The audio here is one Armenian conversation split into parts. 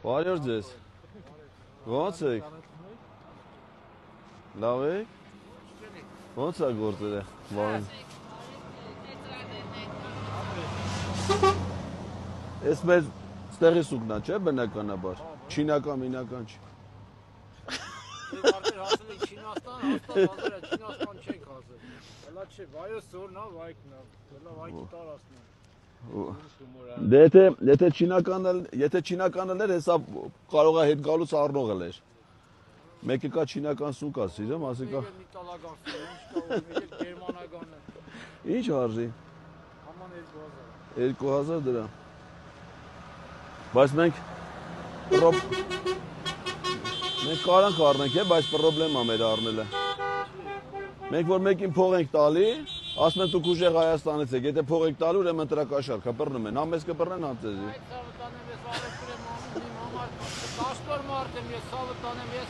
Բարի օր ձեզ։ Ո՞նց եք։ Լավ եք։ Ո՞նց է գործերը։ Բան։ Էս մեր ստեղի սուկնա չէ բնականաբար։ Չինական, մինական չի։ Արդեն հասել եք Չինաստան, հաստատ Չինաստան չեք հասել։ Հələ չէ, վայոց զորն է, վայքն է։ Հələ վայքի տարածն է։ Եթե չինականն էր, հեսա կարող է հետ գալուց առնողել էր։ Մեկը կա չինական սուկ է սիրում, ասի կա։ Իտալական սուկ, ինչ կա, գերմանական է։ Ինչ արժի։ Աման 2000 դրամ։ Բայց մենք կարանք առնենք, բայց պրոբլեմա մեր առնելը։ Մենք որ մեկին փող ենք տալի, ասում են դուք ուժեղ Հայաստանից եք, եթե փող եք տալու, ուրեմն տրակաշարք է բռնում են, համ մեզ կբռնեն, համ ձեզի։ Այդ սավը տանեմ ես արեցրեմ անում իմ համար, դաշտոր մարդ եմ ես, սավը տանեմ ես,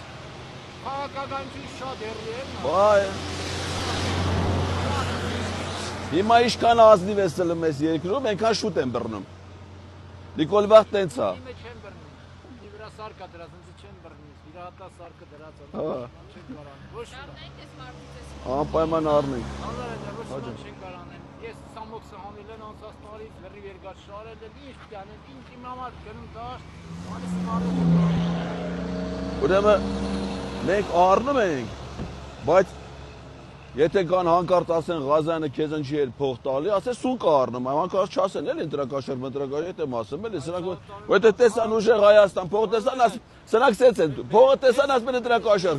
քաղաքականություն շատ հեռու եմ։ Բայ։ Հիմա իշքան ազնիվ ես սլում ես երկրում, ենքան շուտ են բռնում։ Նիկոլ վաղ տենց է։ Իմը չեմ բռնում, ի վրա սարկա դրած, ինձ չեմ բռնում, իրահատա սարկը դրած, չեմ կարան, ոչ նա։ Անպայման առնենք։ Անարել է, ոչ նա չեն կարանեն, ես սամոքսը հանել են անցած տարից, լրի վերգար շարել են, ինչ պյանեն, ինչ իմ համար գնում դաշտ, անիս մարել։ Ուրեմն մենք առնում ենք, բայց եթե կան հանկարծ ասեն Ղազյանը քեզ ինչի էր փող տալի, ասես սուկ առնում, հանկարծ չասեն էլ ընտրակաշար, մտրակաշար, եթե ասեմ էլի, սրանք որտե տեսան ուժեղ Հայաստան, փող տեսան, սրանք սենց են, փողը տեսան ասում են ընտրակաշար։